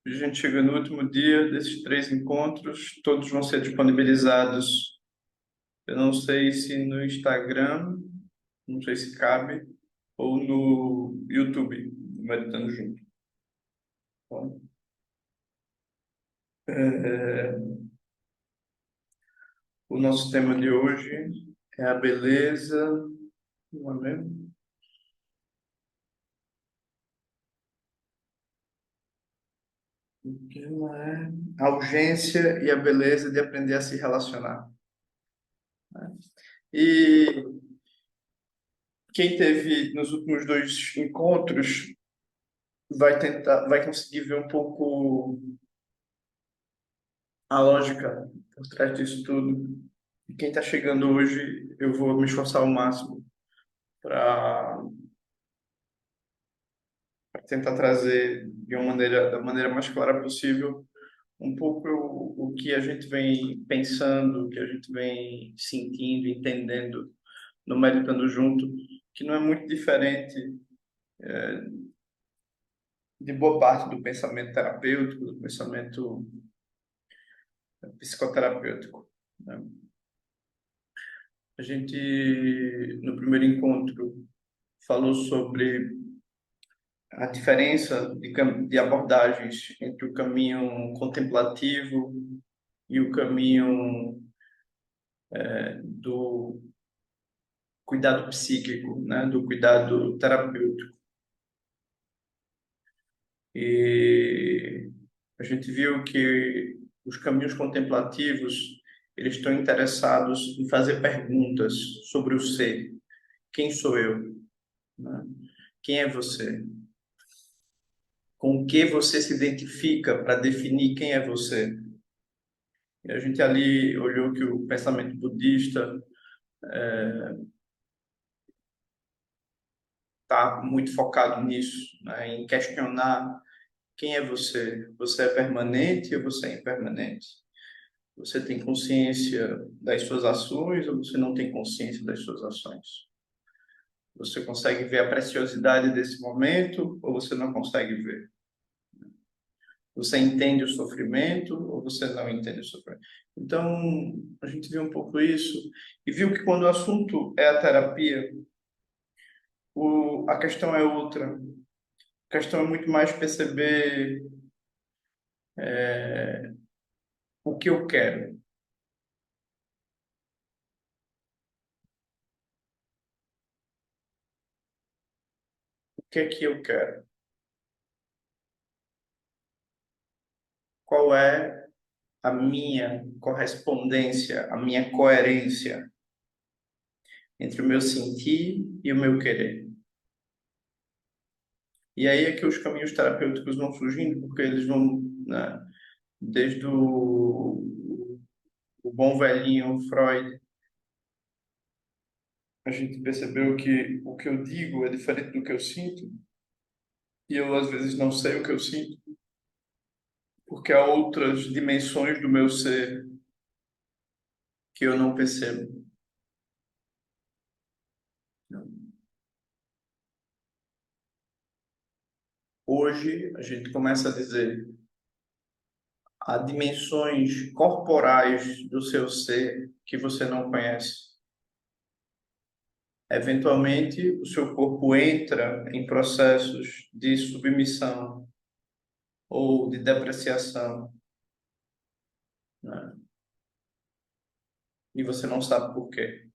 A gente chega no último dia desses 3 encontros, todos vão ser disponibilizados. Eu não sei se no Instagram, não sei se cabe, ou no YouTube, Meditando Junto. Bom, o nosso tema de hoje é a beleza, não é mesmo? O que não é? A urgência e a beleza de aprender a se relacionar. E quem teve nos últimos 2 encontros vai conseguir ver um pouco a lógica por trás disso tudo. E quem está chegando hoje, eu vou me esforçar ao máximo para tentar trazer da maneira mais clara possível, um pouco o que a gente vem pensando, o que a gente vem sentindo, entendendo no Meditando Junto, que não é muito diferente de boa parte do pensamento terapêutico, do pensamento psicoterapêutico, né? A gente, no primeiro encontro, falou sobre a diferença de abordagens entre o caminho contemplativo e o caminho do cuidado psíquico, né? Do cuidado terapêutico. E a gente viu que os caminhos contemplativos eles estão interessados em fazer perguntas sobre o ser. Quem sou eu? Né? Quem é você? Com o que você se identifica para definir quem é você? E a gente ali olhou que o pensamento budista está muito focado nisso, né? Em questionar quem é você. Você é permanente ou você é impermanente? Você tem consciência das suas ações ou você não tem consciência das suas ações? Você consegue ver a preciosidade desse momento ou você não consegue ver? Você entende o sofrimento ou você não entende o sofrimento? Então, a gente viu um pouco isso e viu que quando o assunto é a terapia, a questão é outra. A questão é muito mais perceber o que eu quero. O que é que eu quero? Qual é a minha correspondência, a minha coerência entre o meu sentir e o meu querer? E aí é que os caminhos terapêuticos vão surgindo, porque eles vão, né, desde o bom velhinho Freud, a gente percebeu que o que eu digo é diferente do que eu sinto, e eu às vezes não sei o que eu sinto, porque há outras dimensões do meu ser que eu não percebo. Hoje a gente começa a dizer há dimensões corporais do seu ser que você não conhece. Eventualmente, o seu corpo entra em processos de submissão ou de depreciação, né? E você não sabe por quê.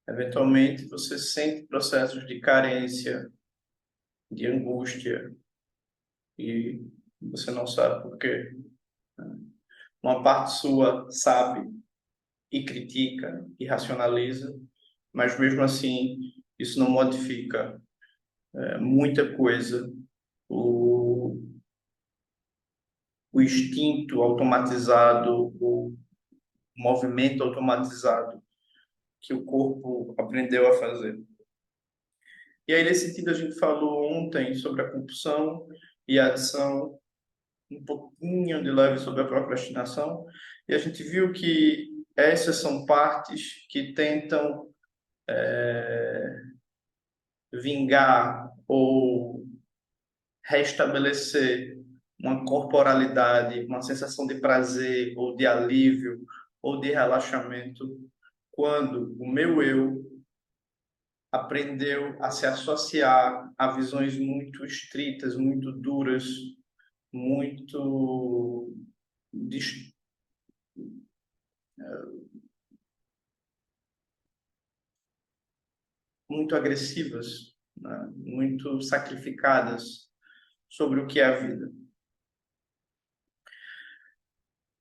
Eventualmente, você sente processos de carência, de angústia, e você não sabe por quê. Uma parte sua sabe e critica e racionaliza, mas mesmo assim, isso não modifica muita coisa. O, o instinto automatizado, o movimento automatizado que o corpo aprendeu a fazer. E aí, nesse sentido, a gente falou ontem sobre a compulsão e a adição, um pouquinho de leve sobre a procrastinação, e a gente viu que essas são partes que tentam é, vingar ou restabelecer uma corporalidade, uma sensação de prazer ou de alívio ou de relaxamento quando o meu eu aprendeu a se associar a visões muito estritas, muito duras, muito dis- muito agressivas, né? Muito sacrificadas sobre o que é a vida.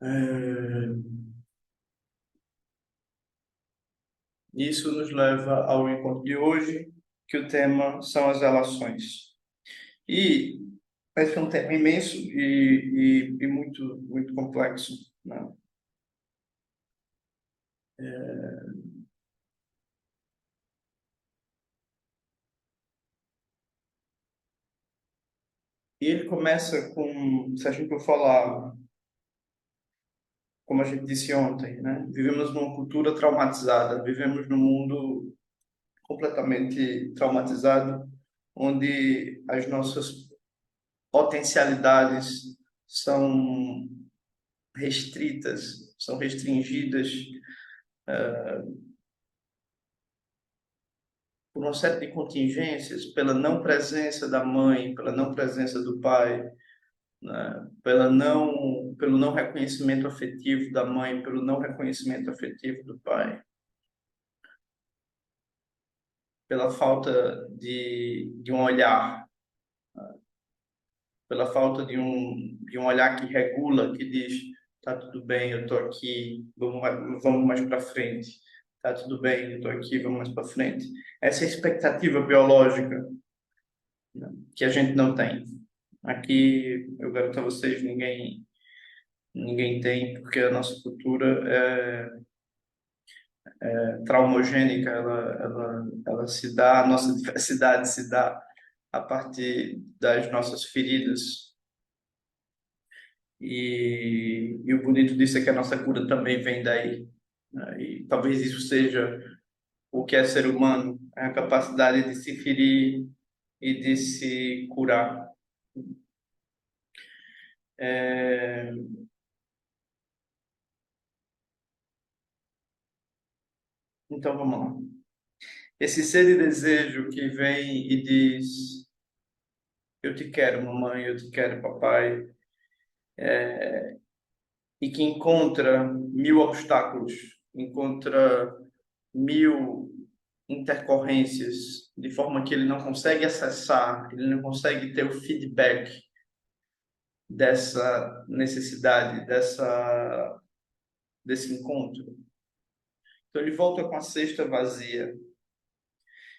É, Isso nos leva ao encontro de hoje, que o tema são as relações. E esse é um tema imenso e muito, muito complexo, né? E ele começa com, se a gente for falar, como a gente disse ontem, né? Vivemos numa cultura traumatizada, vivemos num mundo completamente traumatizado, onde as nossas potencialidades são restritas, são restringidas por uma série de contingências, pela não presença da mãe, pela não presença do pai, né? Pelo não reconhecimento afetivo da mãe, pelo não reconhecimento afetivo do pai, pela falta de um olhar, pela falta de um olhar que regula, que diz, tá tudo bem, eu tô aqui, vamos mais para frente. Tá tudo bem, eu tô aqui, vamos mais para frente. Essa é a expectativa biológica, né, que a gente não tem. Aqui, eu garanto a vocês, ninguém tem, porque a nossa cultura é traumogênica, ela se dá, a nossa diversidade se dá a partir das nossas feridas. E o bonito disso é que a nossa cura também vem daí, né? E talvez isso seja o que é ser humano, é a capacidade de se ferir e de se curar. É, Então vamos lá. Esse ser de desejo que vem e diz: eu te quero, mamãe, eu te quero, papai, e que encontra mil obstáculos, encontra mil intercorrências, de forma que ele não consegue acessar, ele não consegue ter o feedback dessa necessidade, desse encontro. Então ele volta com a cesta vazia.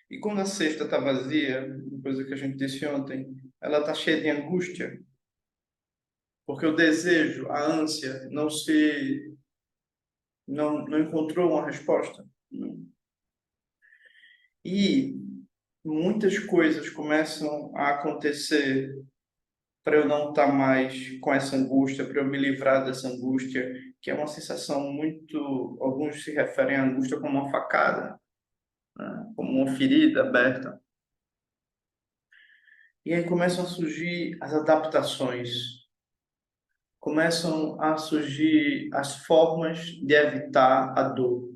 E quando a cesta está vazia, uma coisa que a gente disse ontem, ela está cheia de angústia, porque o desejo, a ânsia, não encontrou uma resposta. E muitas coisas começam a acontecer para eu não estar mais com essa angústia, para eu me livrar dessa angústia, que é uma sensação muito. Alguns se referem à angústia como uma facada, né? Como uma ferida aberta. E aí começam a surgir as adaptações, começam a surgir as formas de evitar a dor.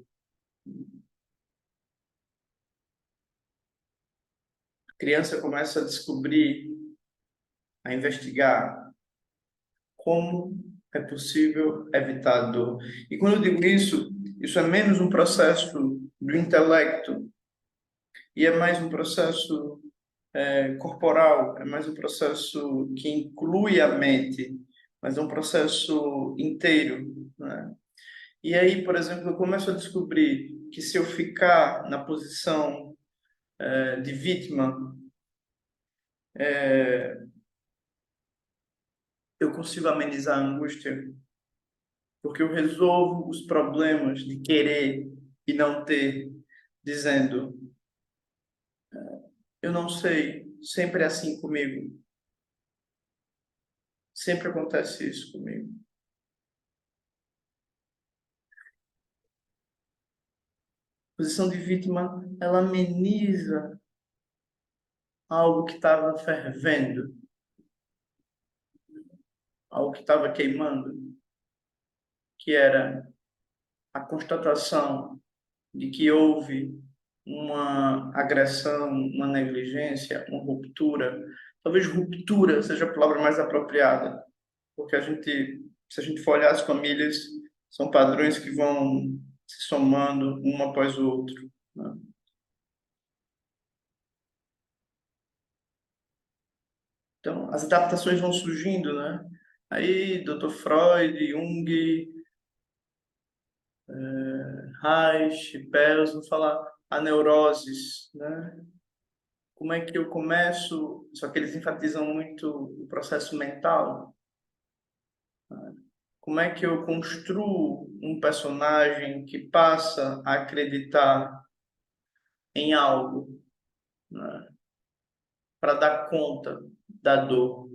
A criança começa a descobrir, a investigar como é possível evitar a dor. E quando eu digo isso é menos um processo do intelecto e é mais um processo corporal, é mais um processo que inclui a mente, mas é um processo inteiro, né? E aí, por exemplo, eu começo a descobrir que se eu ficar na posição de vítima, eu consigo amenizar a angústia, porque eu resolvo os problemas de querer e não ter, dizendo, eu não sei, sempre é assim comigo, sempre acontece isso comigo. A posição de vítima, ela ameniza algo que estava fervendo. ao que estava queimando, que era a constatação de que houve uma agressão, uma negligência, uma ruptura. Talvez ruptura seja a palavra mais apropriada, porque se a gente for olhar as famílias, são padrões que vão se somando um após o outro, né? Então, as adaptações vão surgindo, né? Aí, Dr. Freud, Jung, Reich, Perls vão falar a neuroses, né? Como é que eu começo? Só que eles enfatizam muito o processo mental. Como é que eu construo um personagem que passa a acreditar em algo, né, para dar conta da dor?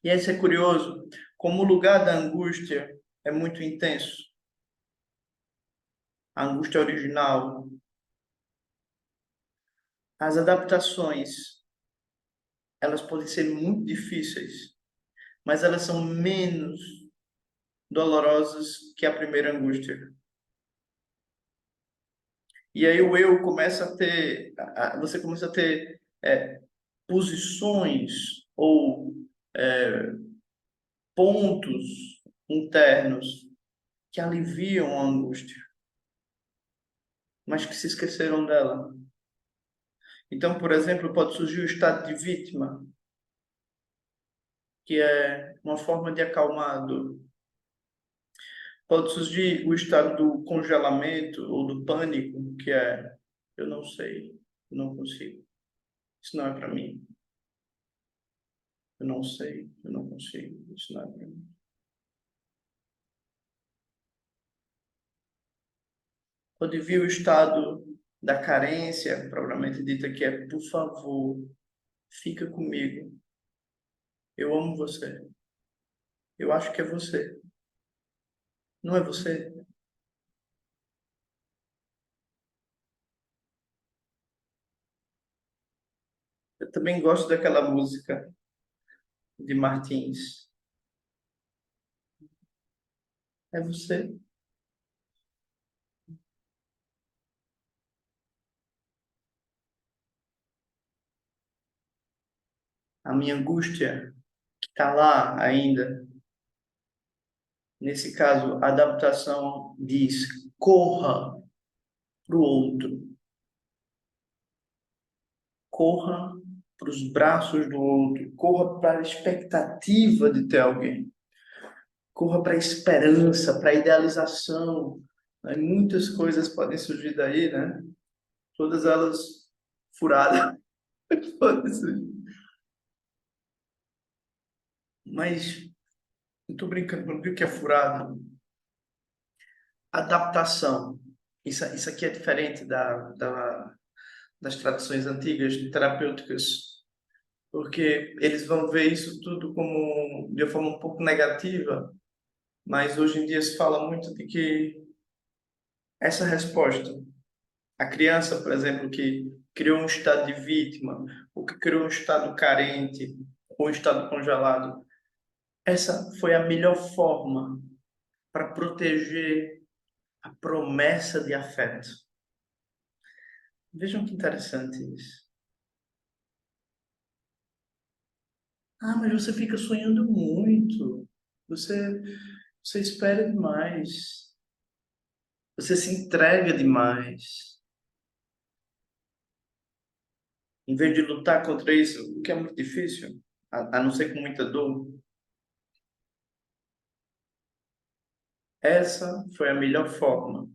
E aí isso é curioso, como o lugar da angústia é muito intenso, a angústia original, as adaptações, elas podem ser muito difíceis, mas elas são menos dolorosas que a primeira angústia. E aí o eu começa a ter, você começa a ter posições ou é, pontos internos que aliviam a angústia, mas que se esqueceram dela. Então, por exemplo, pode surgir o estado de vítima, que é uma forma de acalmado. Pode surgir o estado do congelamento ou do pânico, que é eu não sei, eu não consigo, isso não é para mim, eu não sei, eu não consigo, isso não é para mim. Pode vir o estado da carência, propriamente dita, que é por favor, fica comigo, eu amo você, eu acho que é você, não é você? Eu também gosto daquela música de Martins, é você. A minha angústia que está lá ainda. Nesse caso, a adaptação diz: corra para o outro, corra para os braços do outro, corra para a expectativa de ter alguém, corra para a esperança, para a idealização. Né? Muitas coisas podem surgir daí, né? Todas elas furadas. Podem surgir. Mas, não estou brincando, quando digo que é furada, adaptação. Isso aqui é diferente das tradições antigas terapêuticas, porque eles vão ver isso tudo como de uma forma um pouco negativa, mas hoje em dia se fala muito de que essa resposta, a criança, por exemplo, que criou um estado de vítima, ou que criou um estado carente, ou um estado congelado, essa foi a melhor forma para proteger a promessa de afeto. Vejam que interessante isso. Ah, mas você fica sonhando muito. Você, você espera demais. Você se entrega demais. Em vez de lutar contra isso, o que é muito difícil, a não ser com muita dor. Essa foi a melhor forma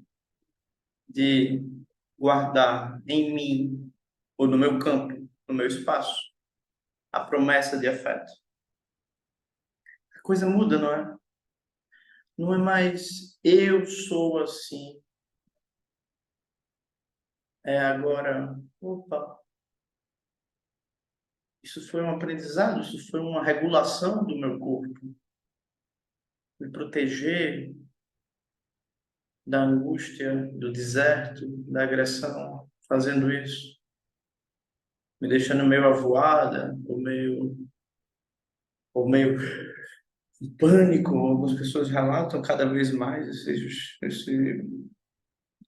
de guardar em mim, ou no meu campo, no meu espaço, a promessa de afeto. A coisa muda, não é? Não é mais eu sou assim. É agora, opa, isso foi um aprendizado, isso foi uma regulação do meu corpo, me proteger da angústia, do deserto, da agressão, fazendo isso, me deixando meio avoada, ou meio em pânico. Algumas pessoas relatam cada vez mais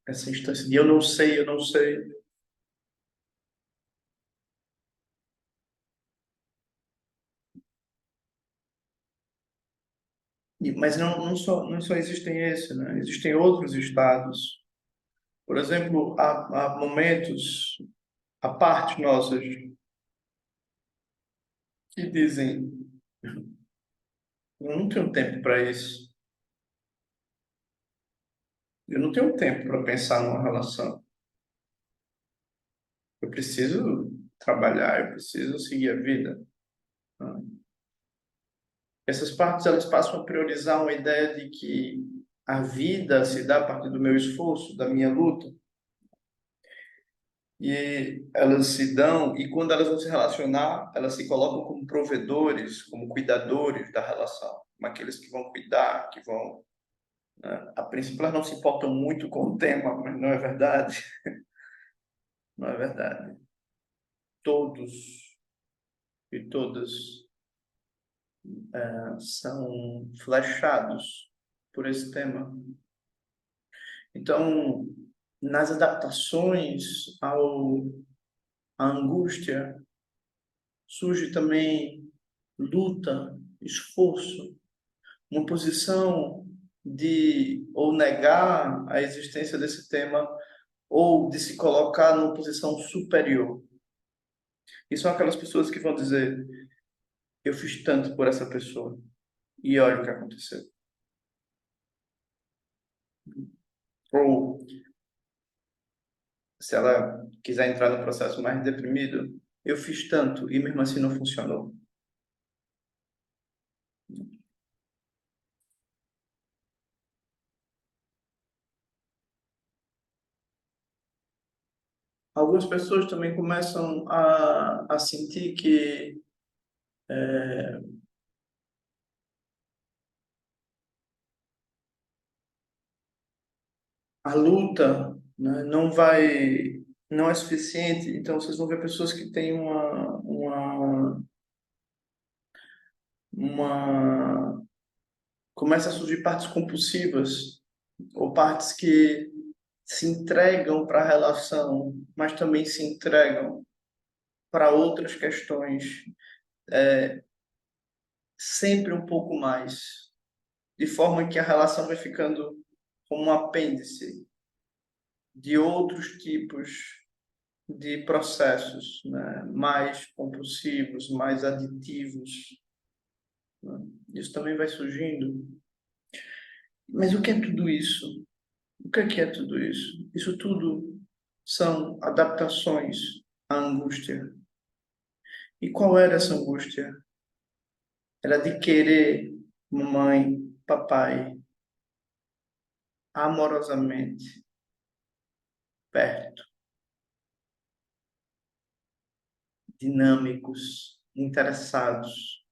essa instância de eu não sei, eu não sei. Mas não só existem esse, né? Existem outros estados. Por exemplo, há momentos, há partes nossas que dizem, eu não tenho tempo para isso. Eu não tenho tempo para pensar numa relação. Eu preciso trabalhar, eu preciso seguir a vida, né? Essas partes elas passam a priorizar uma ideia de que a vida se dá a partir do meu esforço, da minha luta, e elas se dão, e quando elas vão se relacionar, elas se colocam como provedores, como cuidadores da relação, como aqueles que vão cuidar, que vão, né? A princípio elas não se importam muito com o tema, mas não é verdade, não é verdade. Todos e todas são flechados por esse tema. Então, nas adaptações à angústia, surge também luta, esforço, uma posição de ou negar a existência desse tema ou de se colocar numa posição superior. E são aquelas pessoas que vão dizer: eu fiz tanto por essa pessoa e olha o que aconteceu. Ou se ela quiser entrar no processo mais deprimido, eu fiz tanto e mesmo assim não funcionou. Algumas pessoas também começam a sentir que a luta, né, não é suficiente. Então, vocês vão ver pessoas que têm uma... Começa a surgir partes compulsivas ou partes que se entregam para a relação, mas também se entregam para outras questões, sempre um pouco mais, de forma que a relação vai ficando como um apêndice de outros tipos de processos, né? Mais compulsivos, mais aditivos, né? Isso também vai surgindo. Mas o que é tudo isso? O que é tudo isso? Isso tudo são adaptações à angústia. E qual era essa angústia? Era de querer mamãe, papai, amorosamente perto, dinâmicos, interessados.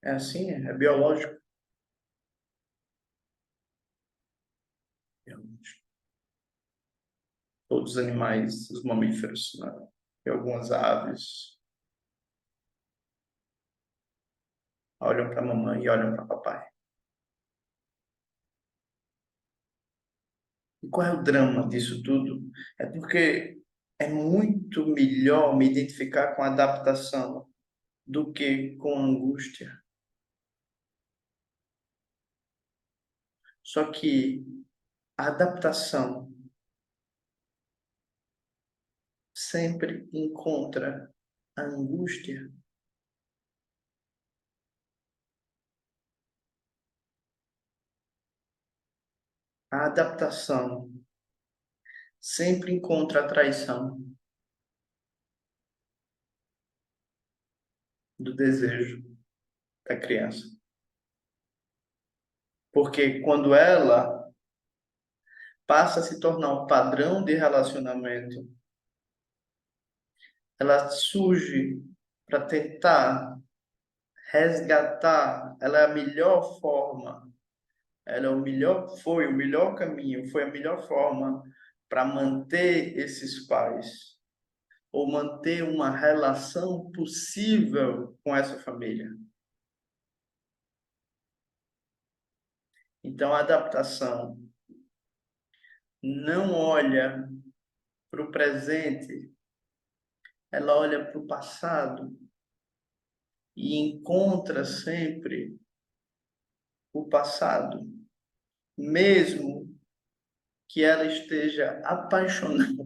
É assim, é biológico. Todos os animais, os mamíferos, né? E algumas aves olham para a mamãe e olham para papai. E qual é o drama disso tudo? É porque é muito melhor me identificar com a adaptação do que com a angústia. Só que a adaptação sempre encontra a angústia. A adaptação sempre encontra a traição do desejo da criança. Porque quando ela passa a se tornar um padrão de relacionamento, ela surge para tentar resgatar, ela é a melhor forma, ela é o melhor, foi o melhor caminho, foi a melhor forma para manter esses pais, ou manter uma relação possível com essa família. Então, a adaptação não olha para o presente, ela olha para o passado e encontra sempre o passado, mesmo que ela esteja apaixonada.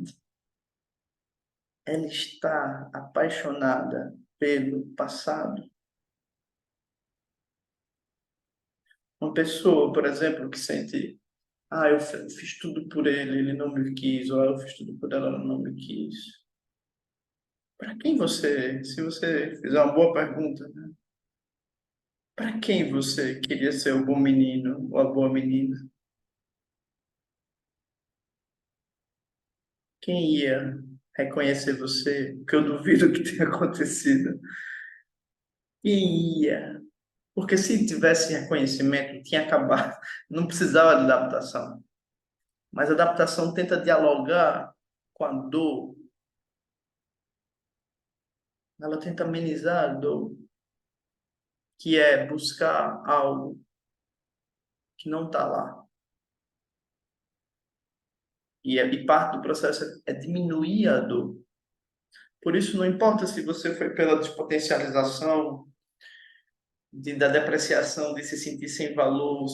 Ela está apaixonada pelo passado. Uma pessoa, por exemplo, que sente, eu fiz tudo por ele, ele não me quis, ou eu fiz tudo por ela, ela não me quis. Para quem você, se você fizer uma boa pergunta, né? Para quem você queria ser o bom menino ou a boa menina? Quem ia reconhecer você? Que eu duvido que tenha acontecido. Quem ia? Porque se tivesse reconhecimento, tinha acabado. Não precisava de adaptação. Mas a adaptação tenta dialogar com a dor. Ela tenta amenizar a dor, que é buscar algo que não está lá. E parte do processo é diminuir a dor. Por isso, não importa se você foi pela despotencialização, da depreciação, de se sentir sem valor,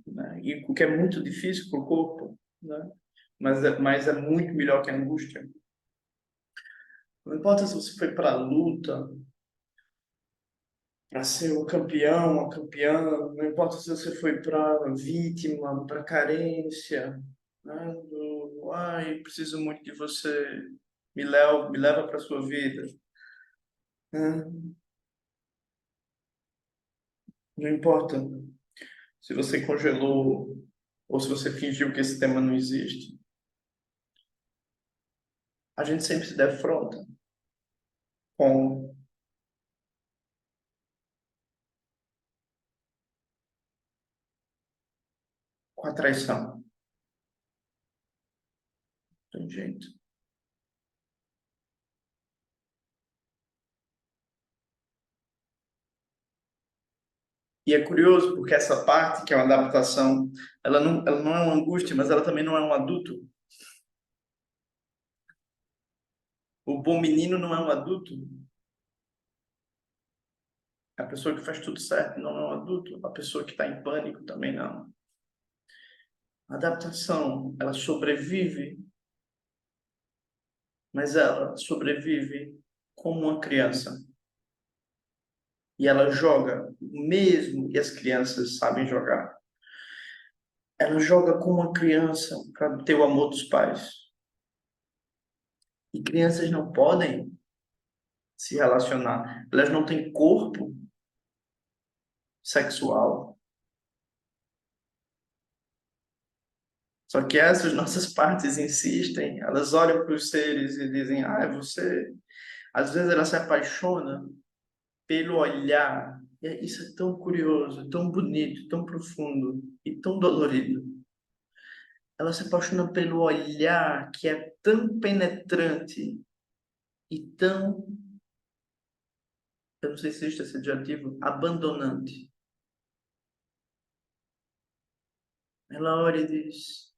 né? E o que é muito difícil para o corpo, né? Mas é muito melhor que a angústia. Não importa se você foi para a luta, para ser o campeão, a campeã, não importa se você foi para vítima, para carência, né? Ai, preciso muito de você, me leva para sua vida, né? Não importa se você congelou ou se você fingiu que esse tema não existe. A gente sempre se defronta com, com a traição. Tem jeito. E é curioso porque essa parte, que é uma adaptação, ela não é uma angústia, mas ela também não é um adulto. O bom menino não é um adulto. A pessoa que faz tudo certo não é um adulto. A pessoa que está em pânico também não. A adaptação, ela sobrevive, mas ela sobrevive como uma criança. E ela joga, mesmo que as crianças sabem jogar. Ela joga como uma criança para ter o amor dos pais. E crianças não podem se relacionar. Elas não têm corpo sexual. Só que essas nossas partes insistem, elas olham para os seres e dizem: você. Às vezes ela se apaixona pelo olhar. Isso é tão curioso, tão bonito, tão profundo e tão dolorido. Ela se apaixona pelo olhar que é tão penetrante e tão, eu não sei se existe esse adjetivo, abandonante. Ela olha e diz.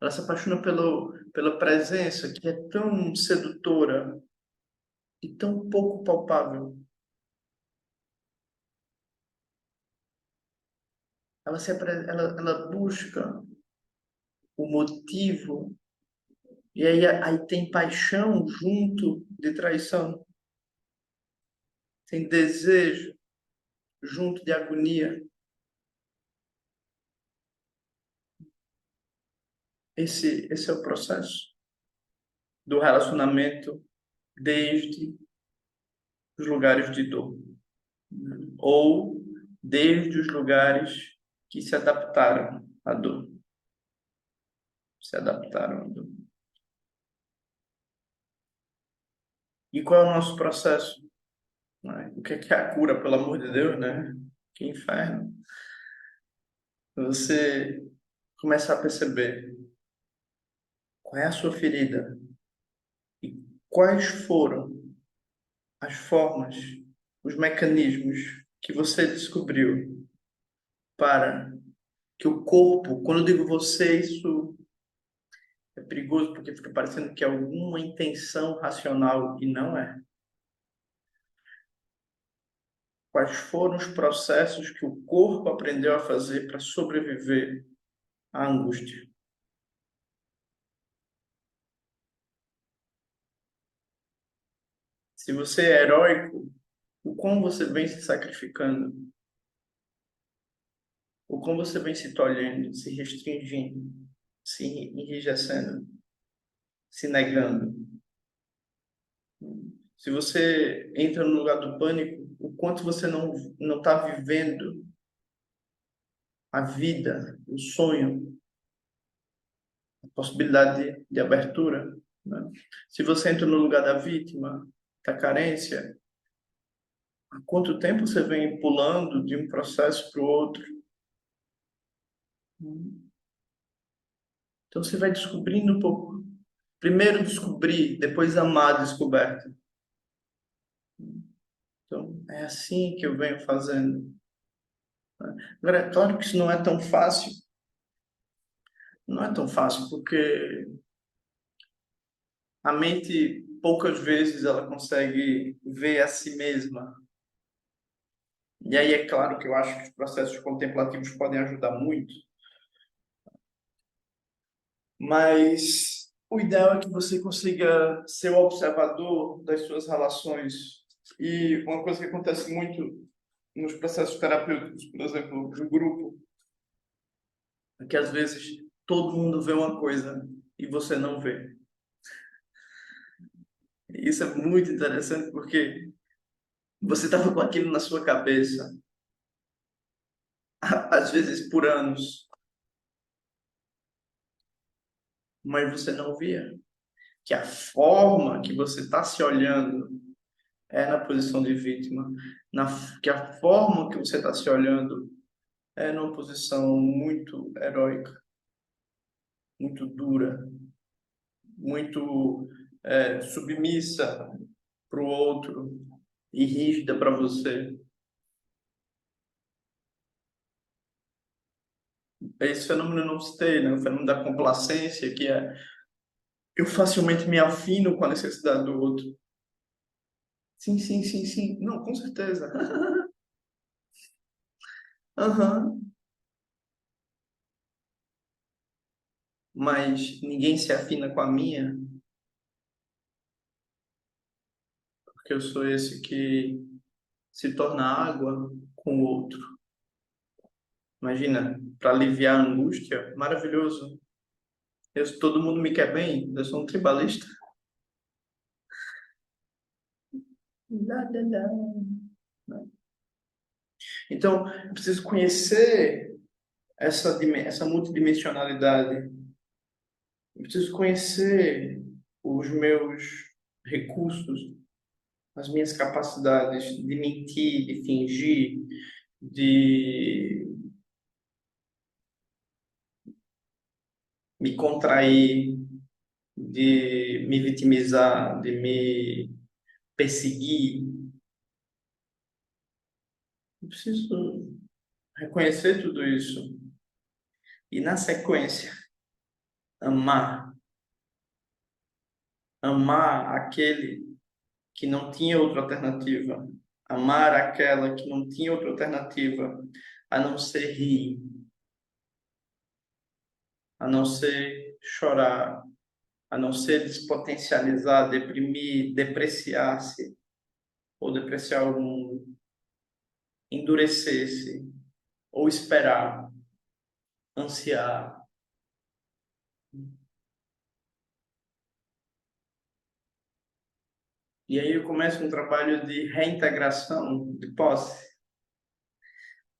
Ela se apaixona pela presença que é tão sedutora e tão pouco palpável. Ela busca o motivo e aí tem paixão junto de traição, tem desejo junto de agonia. Esse é o processo do relacionamento desde os lugares de dor, né? Ou desde os lugares que se adaptaram à dor, se adaptaram à dor. E qual é o nosso processo? Né? O que é a cura, pelo amor de Deus, né? Que inferno. Você começar a perceber Qual é a sua ferida? E quais foram as formas, os mecanismos que você descobriu para que o corpo, quando eu digo você, isso é perigoso porque fica parecendo que é alguma intenção racional e não é. Quais foram os processos que o corpo aprendeu a fazer para sobreviver à angústia? Se você é heróico, o como você vem se sacrificando, o como você vem se tolhendo, se restringindo, se enrijecendo, se negando. Se você entra no lugar do pânico, o quanto você não está vivendo a vida, o sonho, a possibilidade de abertura, né? Se você entra no lugar da vítima, da carência, há quanto tempo você vem pulando de um processo para o outro? Então você vai descobrindo um pouco. Primeiro descobrir, depois amar a descoberta. Então é assim que eu venho fazendo. Agora, é claro que isso não é tão fácil. Não é tão fácil porque a mente poucas vezes ela consegue ver a si mesma. E aí é claro que eu acho que os processos contemplativos podem ajudar muito, mas o ideal é que você consiga ser o observador das suas relações. E uma coisa que acontece muito nos processos terapêuticos, por exemplo, no grupo, é que às vezes todo mundo vê uma coisa e você não vê. E isso é muito interessante porque você estava com aquilo na sua cabeça, às vezes por anos, mas você não via. Que a forma que você está se olhando é na posição de vítima, que a forma que você está se olhando é numa posição muito heróica, muito dura, muito submissa para o outro e rígida para você. Esse fenômeno eu não citei, né? O fenômeno da complacência, que é eu facilmente me afino com a necessidade do outro. Sim, sim, sim, sim. Não, com certeza. Aham. Mas ninguém se afina com a minha, porque eu sou esse que se torna água com o outro. Imagina, para aliviar a angústia, maravilhoso. Todo mundo me quer bem, eu sou um tribalista. Lá, lá, lá. Então, eu preciso conhecer essa multidimensionalidade. Eu preciso conhecer os meus recursos, as minhas capacidades de mentir, de fingir, de me contrair, de me vitimizar, de me perseguir. Eu preciso reconhecer tudo isso e, na sequência, amar. Amar aquele que não tinha outra alternativa. Amar aquela que não tinha outra alternativa a não ser rir, a não ser chorar, a não ser despotencializar, deprimir, depreciar-se ou depreciar o mundo, endurecer-se ou esperar, ansiar. E aí eu começo um trabalho de reintegração de posse.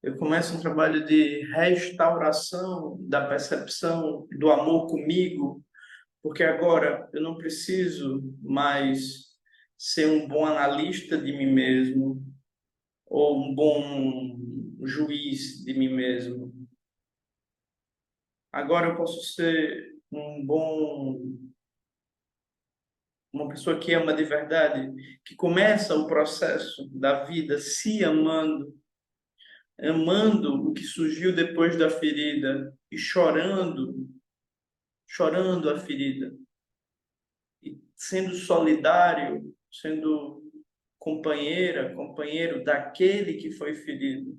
Eu começo um trabalho de restauração da percepção do amor comigo, porque agora eu não preciso mais ser um bom analista de mim mesmo ou um bom juiz de mim mesmo. Agora eu posso ser um bom, uma pessoa que ama de verdade, que começa o processo da vida se amando, amando o que surgiu depois da ferida e chorando, chorando a ferida, e sendo solidário, sendo companheira, companheiro daquele que foi ferido,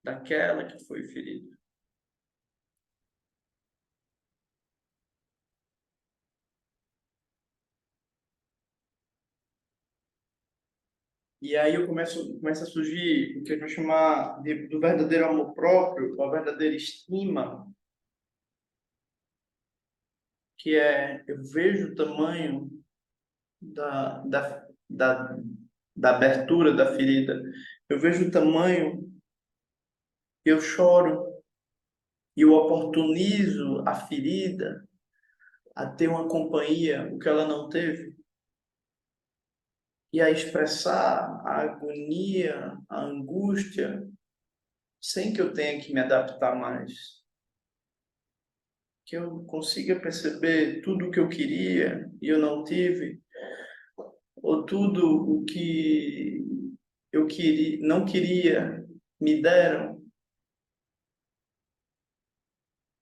daquela que foi ferida. E aí começa a surgir o que a gente chama do verdadeiro amor próprio, a verdadeira estima, que é eu vejo o tamanho da, da, da, da abertura da ferida, eu vejo o tamanho, eu choro e eu oportunizo a ferida a ter uma companhia, o que ela não teve, e a expressar a agonia, a angústia, sem que eu tenha que me adaptar mais. Que eu consiga perceber tudo o que eu queria e eu não tive, ou tudo o que eu queria, não queria, me deram,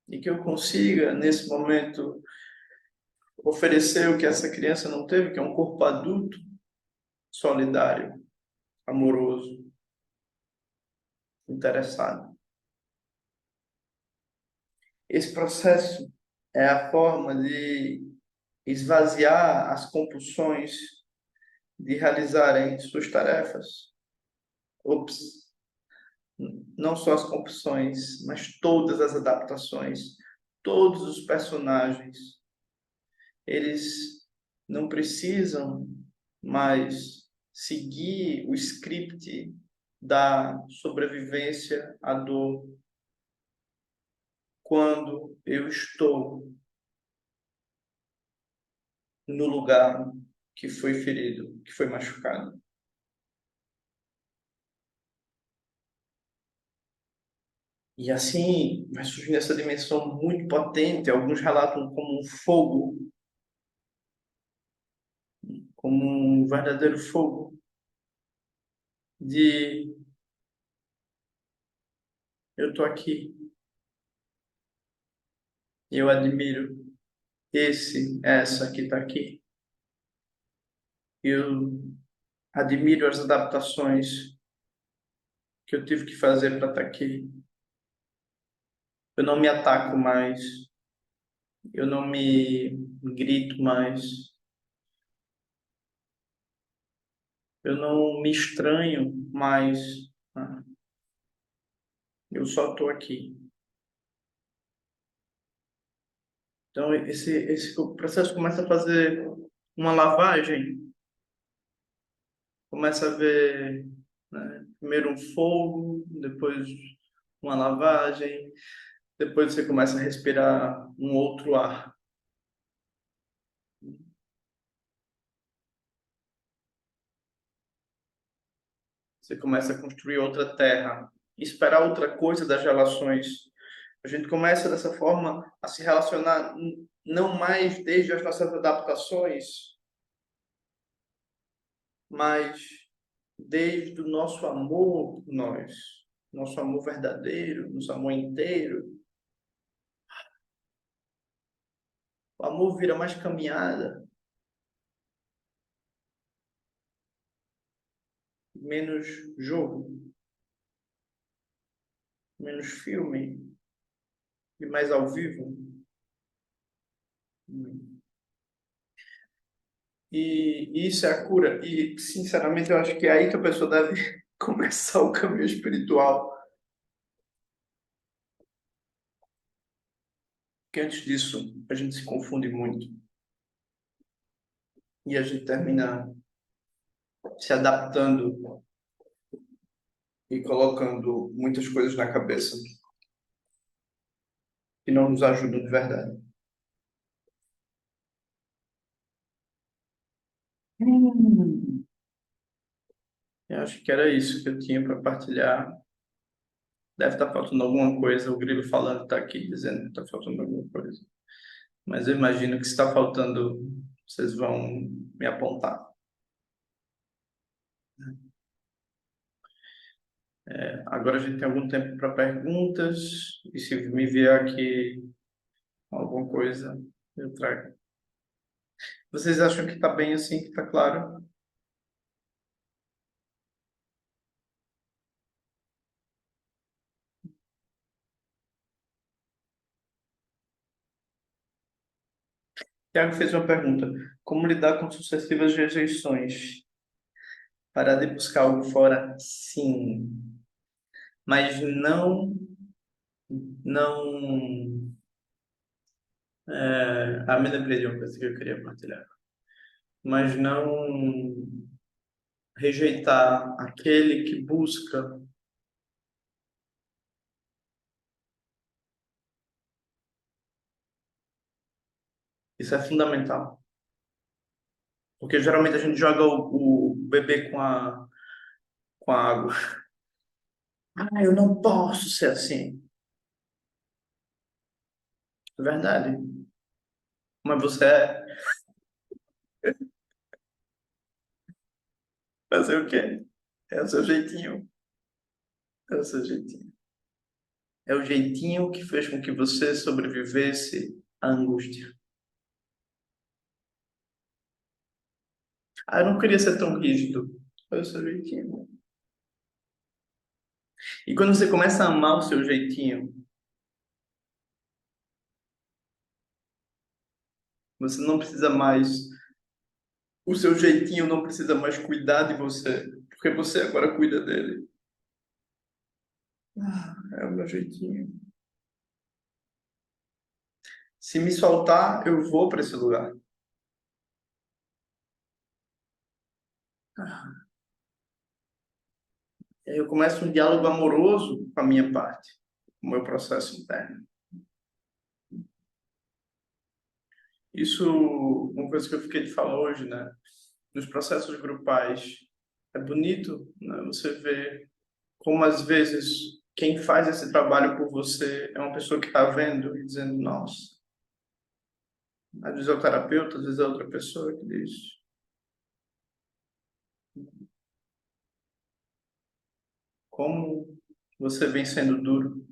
e que eu consiga, nesse momento, oferecer o que essa criança não teve, que é um corpo adulto, solidário, amoroso, interessado. Esse processo é a forma de esvaziar as compulsões de realizarem suas tarefas. Ops, não só as compulsões, mas todas as adaptações, todos os personagens, eles não precisam mais seguir o script da sobrevivência à dor quando eu estou no lugar que foi ferido, que foi machucado. E assim vai surgindo essa dimensão muito potente. Alguns relatam como um fogo, como um verdadeiro fogo de eu tô aqui, eu admiro essa que está aqui. Eu admiro as adaptações que eu tive que fazer para estar aqui. Eu não me ataco mais, eu não me grito mais, eu não me estranho mais. Né? Eu só estou aqui. Então, esse processo começa a fazer uma lavagem, começa a ver, né, primeiro um fogo, depois uma lavagem, depois você começa a respirar um outro ar. Você começa a construir outra terra, esperar outra coisa das relações. A gente começa dessa forma a se relacionar não mais desde as nossas adaptações, mas desde o nosso amor por nós, nosso amor verdadeiro, nosso amor inteiro. O amor vira mais caminhada, menos jogo, menos filme e mais ao vivo. E isso é a cura. E, sinceramente, eu acho que é aí que a pessoa deve começar o caminho espiritual. Porque antes disso, a gente se confunde muito. E a gente termina se adaptando e colocando muitas coisas na cabeça que não nos ajudam de verdade. Eu acho que era isso que eu tinha para partilhar. Deve estar faltando alguma coisa. O Grilo falando está aqui dizendo que está faltando alguma coisa. Mas eu imagino que se está faltando, vocês vão me apontar. Agora a gente tem algum tempo para perguntas. E se me vier aqui alguma coisa, eu trago. Vocês acham que está bem assim, que está claro? Tiago fez uma pergunta: como lidar com sucessivas rejeições? Parar de buscar algo fora? Sim, mas não. Me lembrei de uma coisa que eu queria partilhar. Mas não rejeitar aquele que busca. Isso é fundamental. Porque geralmente a gente joga o bebê com a água. Ah, eu não posso ser assim. É verdade. Mas você é. Fazer o quê? É o seu jeitinho. É o seu jeitinho. É o jeitinho que fez com que você sobrevivesse à angústia. Ah, eu não queria ser tão rígido. É o seu jeitinho. E quando você começa a amar o seu jeitinho, você não precisa mais. O seu jeitinho não precisa mais cuidar de você, porque você agora cuida dele. Ah, é o meu jeitinho. Se me soltar, eu vou para esse lugar. Ah, e aí eu começo um diálogo amoroso com a minha parte, com o meu processo interno. Isso, uma coisa que eu fiquei de falar hoje, né? Nos processos grupais, é bonito, né? Você vê como às vezes quem faz esse trabalho por você é uma pessoa que está vendo e dizendo, nossa, às vezes é o terapeuta, às vezes é outra pessoa que diz, como você vem sendo duro,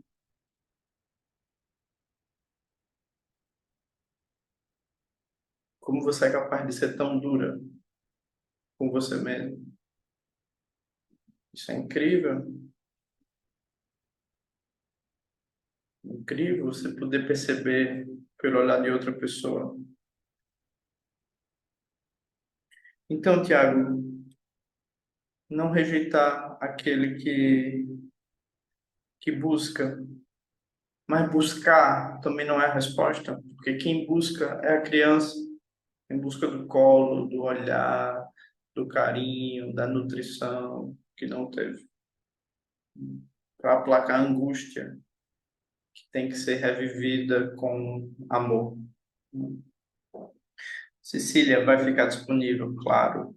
como você é capaz de ser tão dura com você mesmo. Isso é incrível, incrível você poder perceber pelo olhar de outra pessoa. Então, Tiago, não rejeitar aquele que busca, mas buscar também não é a resposta, porque quem busca é a criança, em busca do colo, do olhar, do carinho, da nutrição que não teve, para aplacar a angústia que tem que ser revivida com amor. Cecília vai ficar disponível, claro.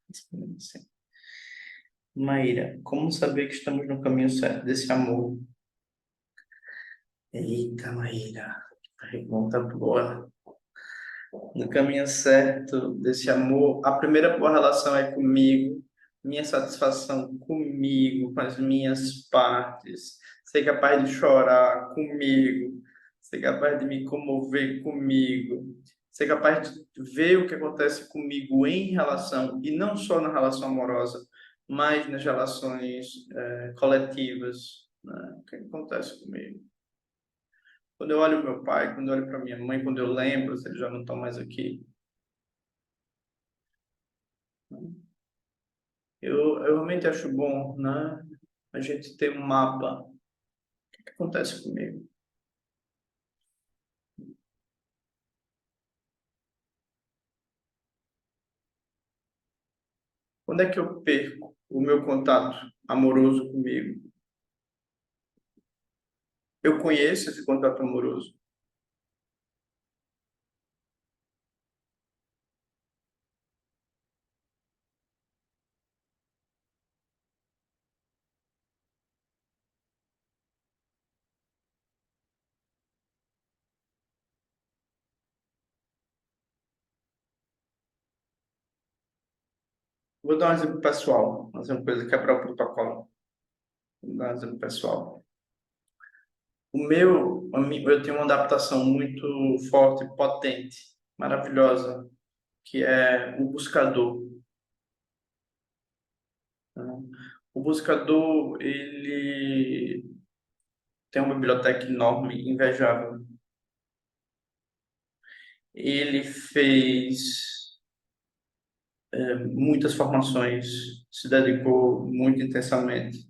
Disponível, sim. Maíra, como saber que estamos no caminho certo desse amor? Eita, Maíra, pergunta boa. No caminho certo desse amor, a primeira boa relação é comigo, minha satisfação comigo, com as minhas partes, ser capaz de chorar comigo, ser capaz de me comover comigo, ser capaz de ver o que acontece comigo em relação, e não só na relação amorosa, mas nas relações coletivas, né? O que acontece comigo? Quando eu olho meu pai, quando eu olho para minha mãe, quando eu lembro, se eles já não estão mais aqui, eu realmente acho bom, né? A gente ter um mapa. O que acontece comigo? Quando é que eu perco o meu contato amoroso comigo? Eu conheço esse contato amoroso. Vou dar um exemplo pessoal, mas é uma coisa que é para o protocolo. Vou dar um exemplo pessoal. Eu tenho uma adaptação muito forte, potente, maravilhosa, que é o buscador, né? O buscador, ele tem uma biblioteca enorme, invejável. Ele fez muitas formações, se dedicou muito intensamente.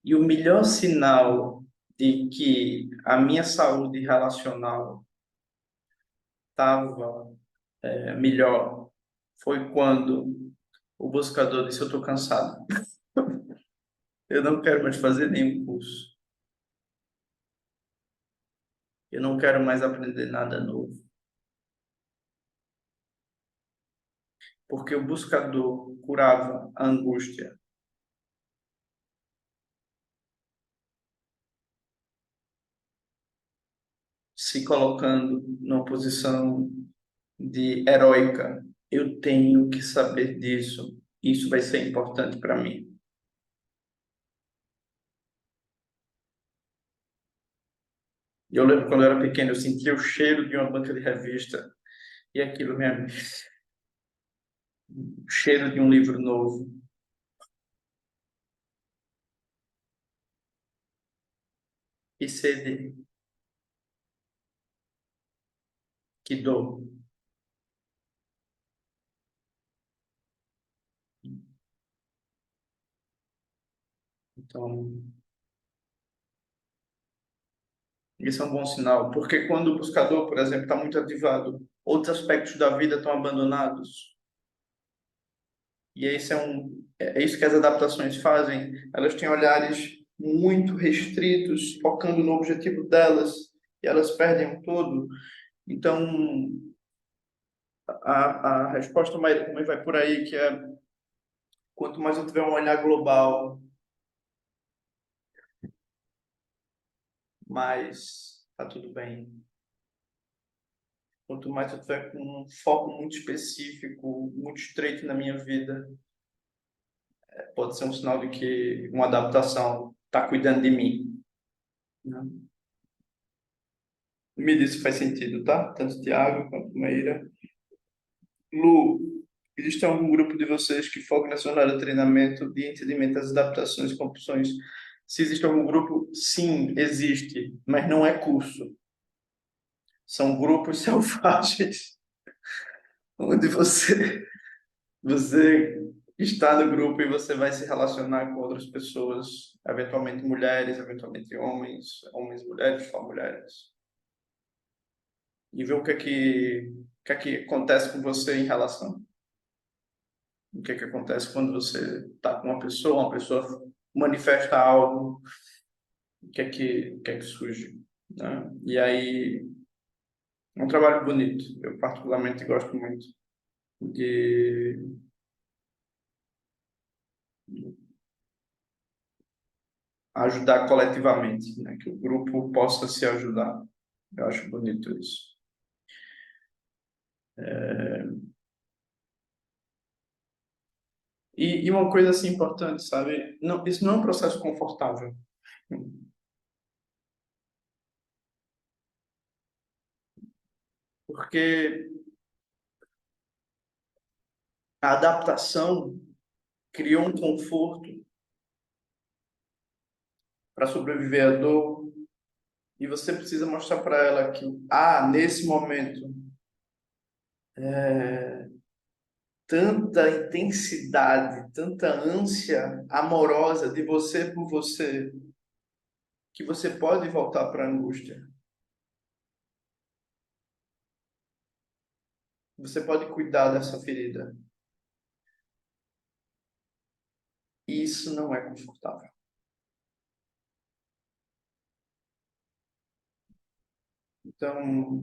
E o melhor sinal de que a minha saúde relacional estava melhor foi quando o buscador disse: Eu estou cansado, eu não quero mais fazer nenhum curso, eu não quero mais aprender nada novo. Porque o buscador curava a angústia, se colocando numa posição de heróica. Eu tenho que saber disso, isso vai ser importante para mim. Eu lembro quando eu era pequeno, eu sentia o cheiro de uma banca de revista e aquilo o cheiro de um livro novo. Que sede, que dor. Então, isso é um bom sinal, porque quando o buscador, por exemplo, está muito ativado, outros aspectos da vida estão abandonados. E é isso que as adaptações fazem. Elas têm olhares muito restritos, focando no objetivo delas, e elas perdem o todo. Então, a resposta também vai por aí, que é quanto mais eu tiver um olhar global, mais tá tudo bem. Quanto mais eu tiver com um foco muito específico, muito estreito na minha vida, pode ser um sinal de que uma adaptação está cuidando de mim, né? Me diz se faz sentido, tá? Tanto Tiago quanto Meira. Lu, existe algum grupo de vocês que foca nessa jornada de treinamento de entendimento das adaptações e compulsões? Se existe algum grupo, sim, existe, mas não é curso. São grupos selvagens, onde você está no grupo e você vai se relacionar com outras pessoas, eventualmente mulheres, eventualmente homens, homens, mulheres, só mulheres. E ver o que é que acontece com você em relação. O que é que acontece quando você está com uma pessoa manifesta algo, o que é que surge, né? E aí, é um trabalho bonito. Eu particularmente gosto muito de ajudar coletivamente, né? Que o grupo possa se ajudar. Eu acho bonito isso. E uma coisa assim importante, sabe? Não, isso não é um processo confortável, porque a adaptação criou um conforto para sobreviver à dor e você precisa mostrar para ela que, nesse momento, tanta intensidade, tanta ânsia amorosa de você por você, que você pode voltar para a angústia. Você pode cuidar dessa ferida. E isso não é confortável. Então,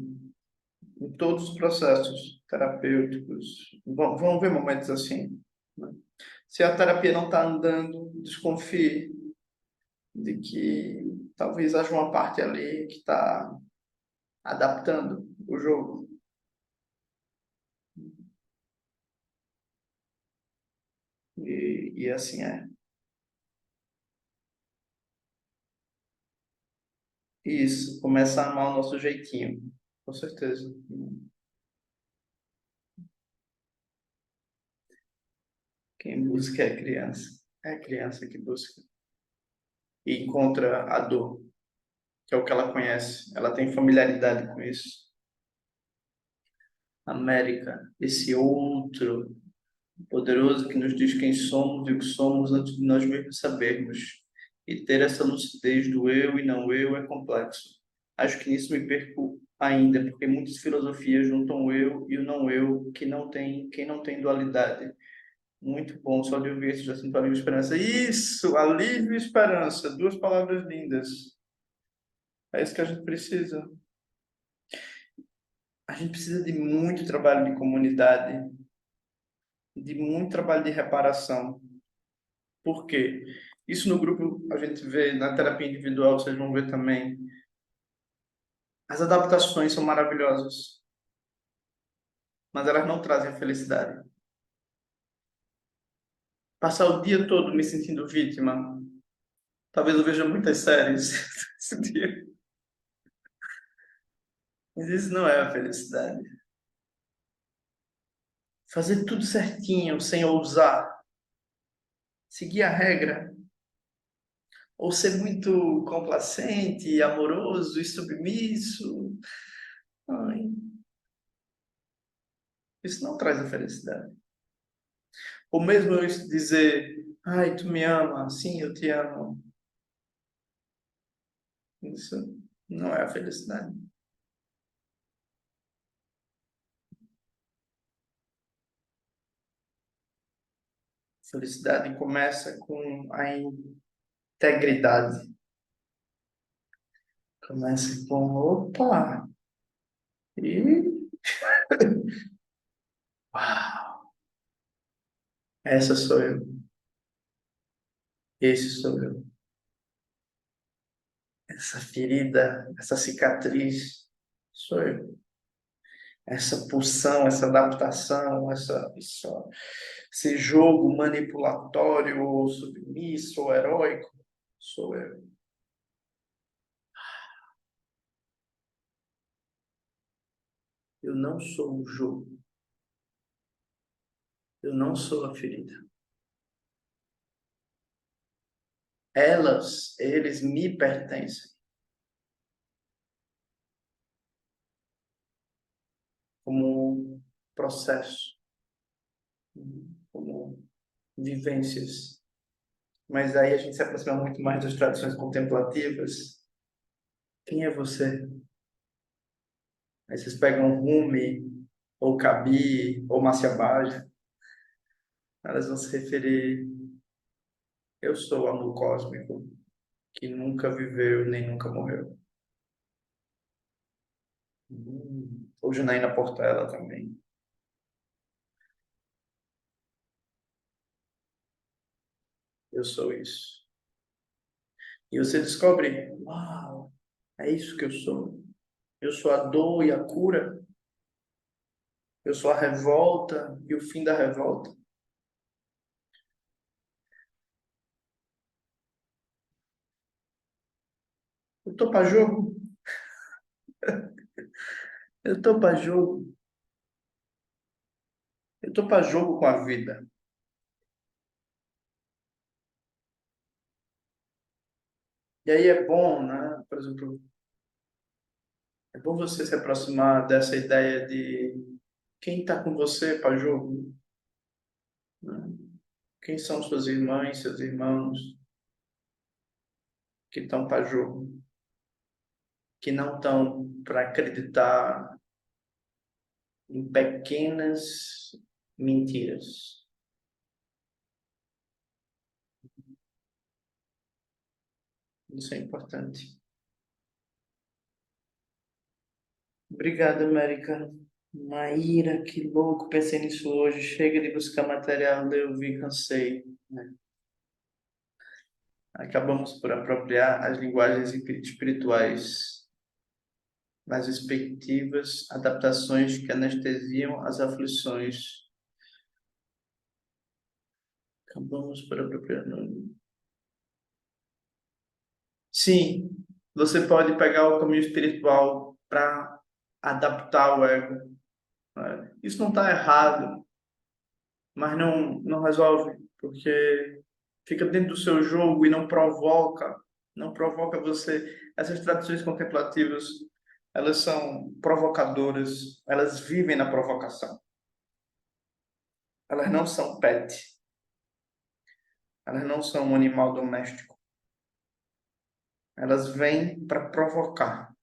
em todos os processos terapêuticos, vão haver momentos assim, né? Se a terapia não está andando, desconfie de que talvez haja uma parte ali que está adaptando o jogo. E assim é. Isso, começa a amar o nosso jeitinho, com certeza. Quem busca é criança. É a criança que busca. E encontra a dor, que é o que ela conhece. Ela tem familiaridade com isso. América, esse outro poderoso que nos diz quem somos e o que somos antes de nós mesmos sabermos. E ter essa lucidez do eu e não eu é complexo. Acho que nisso me perco ainda, porque muitas filosofias juntam o eu e o não eu, que não tem, quem não tem dualidade. Muito bom, só de ouvir isso já sinto alívio e esperança. Isso, alívio e esperança, duas palavras lindas. É isso que a gente precisa. A gente precisa de muito trabalho de comunidade, de muito trabalho de reparação. Por quê? Isso no grupo a gente vê, na terapia individual vocês vão ver também. As adaptações são maravilhosas, mas elas não trazem felicidade. Passar o dia todo me sentindo vítima, talvez eu veja muitas séries esse dia, mas isso não é a felicidade. Fazer tudo certinho, sem ousar, seguir a regra, ou ser muito complacente, amoroso e submisso. Ai, isso não traz a felicidade. Ou mesmo eu dizer, ai, tu me ama, sim, eu te amo. Isso não é a felicidade. Felicidade começa com a integridade. Começa com, opa, e uau, essa sou eu, esse sou eu. Essa ferida, essa cicatriz, sou eu. Essa pulsão, essa adaptação, esse jogo manipulatório, ou submisso, ou heróico, sou eu. Eu não sou o jogo, eu não sou a ferida. Eles me pertencem como processo, como vivências. Mas aí a gente se aproxima muito mais das tradições contemplativas. Quem é você? Aí vocês pegam Rumi, ou Kabi, ou Márcia Baja, elas vão se referir, eu sou o amor cósmico, que nunca viveu nem nunca morreu. Ou Janaína Portela também. Eu sou isso. E você descobre, uau, é isso que eu sou. Eu sou a dor e a cura. Eu sou a revolta e o fim da revolta. Eu tô para jogo. Eu tô para jogo. Eu tô para jogo com a vida. E aí é bom, né? Por exemplo, é bom você se aproximar dessa ideia de quem está com você para jogo, né? Quem são suas irmãs, seus irmãos que estão para jogo, que não estão para acreditar em pequenas mentiras. Isso é importante. Obrigado, América. Maíra, que louco, pensei nisso hoje. Chega de buscar material, eu vi, cansei, né? Acabamos por apropriar as linguagens espirituais nas respectivas adaptações que anestesiam as aflições. Acabamos por apropriar. Sim, você pode pegar o caminho espiritual para adaptar o ego, né? Isso não está errado, mas não resolve, porque fica dentro do seu jogo e não provoca você. Essas tradições contemplativas, elas são provocadoras, elas vivem na provocação. Elas não são pet, elas não são um animal doméstico. Elas vêm para provocar,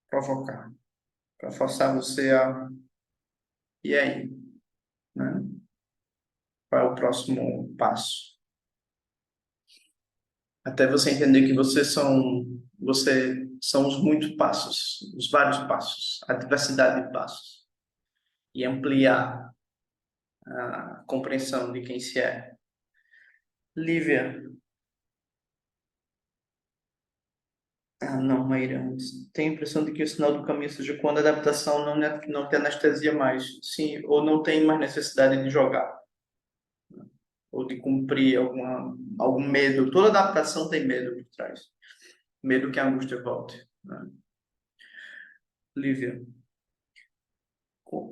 para forçar você a. E aí, né? Qual é o próximo passo? Até você entender que você são os muitos passos, os vários passos, a diversidade de passos, e ampliar a compreensão de quem se é. Lívia, não, Maíra, tenho a impressão de que o sinal do caminho seja quando a adaptação não te anestesia mais, sim, ou não tem mais necessidade de jogar, ou de cumprir algum medo. Toda adaptação tem medo por trás, medo que a angústia volte, né? Lívia,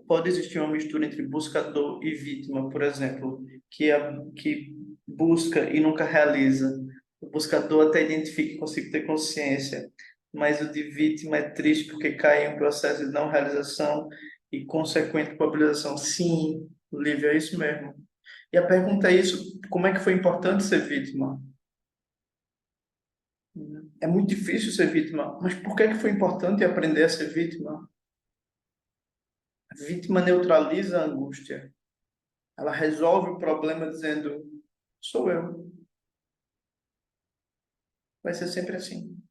pode existir uma mistura entre buscador e vítima, por exemplo, que busca e nunca realiza. O buscador até identifica e consegue ter consciência, mas o de vítima é triste porque cai em um processo de não realização e consequente culpabilização. Sim, Lívia, é isso mesmo. E a pergunta é isso, como é que foi importante ser vítima? É muito difícil ser vítima, mas por que que foi importante aprender a ser vítima? A vítima neutraliza a angústia. Ela resolve o problema dizendo: sou eu. Vai ser sempre assim.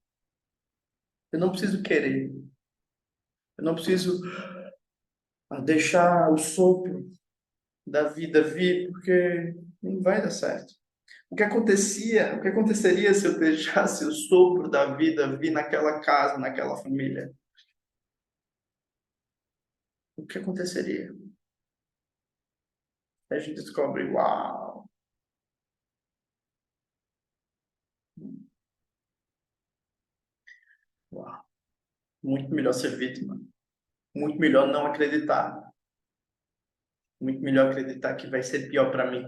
Eu não preciso querer. Eu não preciso deixar o sopro da vida vir, porque não vai dar certo. O que aconteceria se eu deixasse o sopro da vida vir naquela casa, naquela família? O que aconteceria? A gente descobre, uau, uau, muito melhor ser vítima. Muito melhor não acreditar. Muito melhor acreditar que vai ser pior para mim.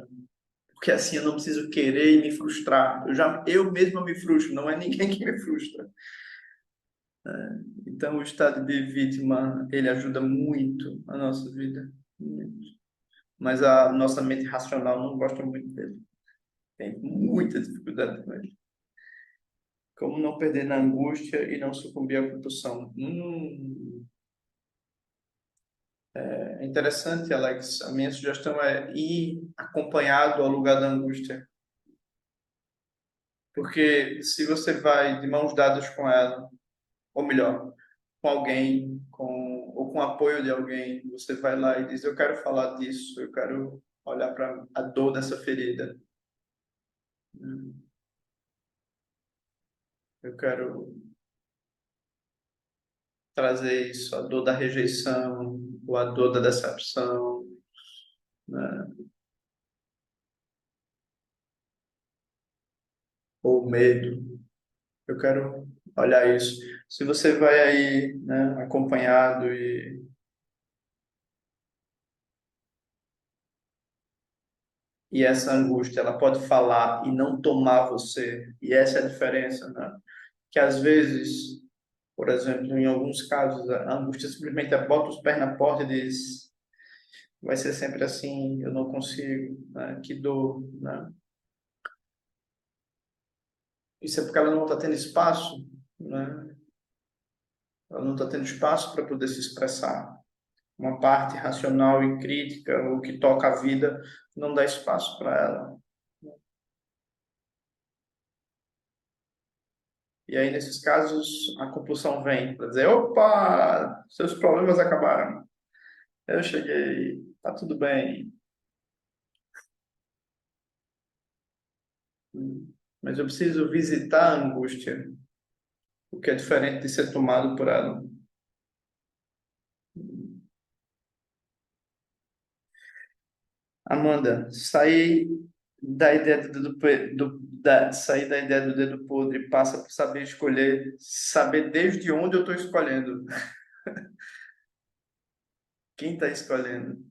Porque assim eu não preciso querer e me frustrar. Eu mesmo me frustro, não é ninguém que me frustra. Então o estado de vítima, ele ajuda muito a nossa vida. Muito. Mas a nossa mente racional não gosta muito dele. Tem muita dificuldade com ele. Como não perder na angústia e não sucumbir à compulsão? É interessante, Alex. A minha sugestão é ir acompanhado ao lugar da angústia. Porque se você vai de mãos dadas com ela, ou melhor, com alguém, ou com o apoio de alguém, você vai lá e diz: eu quero falar disso, eu quero olhar para a dor dessa ferida, eu quero trazer isso, a dor da rejeição, ou a dor da decepção, né? Ou medo. Eu quero olhar isso. Se você vai aí, né, acompanhado e essa angústia, ela pode falar e não tomar você, e essa é a diferença, né? Que às vezes, por exemplo, em alguns casos, a angústia simplesmente bota os pés na porta e diz: vai ser sempre assim, eu não consigo, né? Que dor, né? Isso é porque ela não está tendo espaço, né? Ela não está tendo espaço para poder se expressar. Uma parte racional e crítica, o que toca a vida, não dá espaço para ela. E aí, nesses casos, a compulsão vem para dizer: opa, seus problemas acabaram. Eu cheguei, tá tudo bem. Mas eu preciso visitar a angústia, o que é diferente de ser tomado por ela. Amanda, sair da ideia do dedo podre passa por saber escolher, saber desde onde eu estou escolhendo. Quem está escolhendo?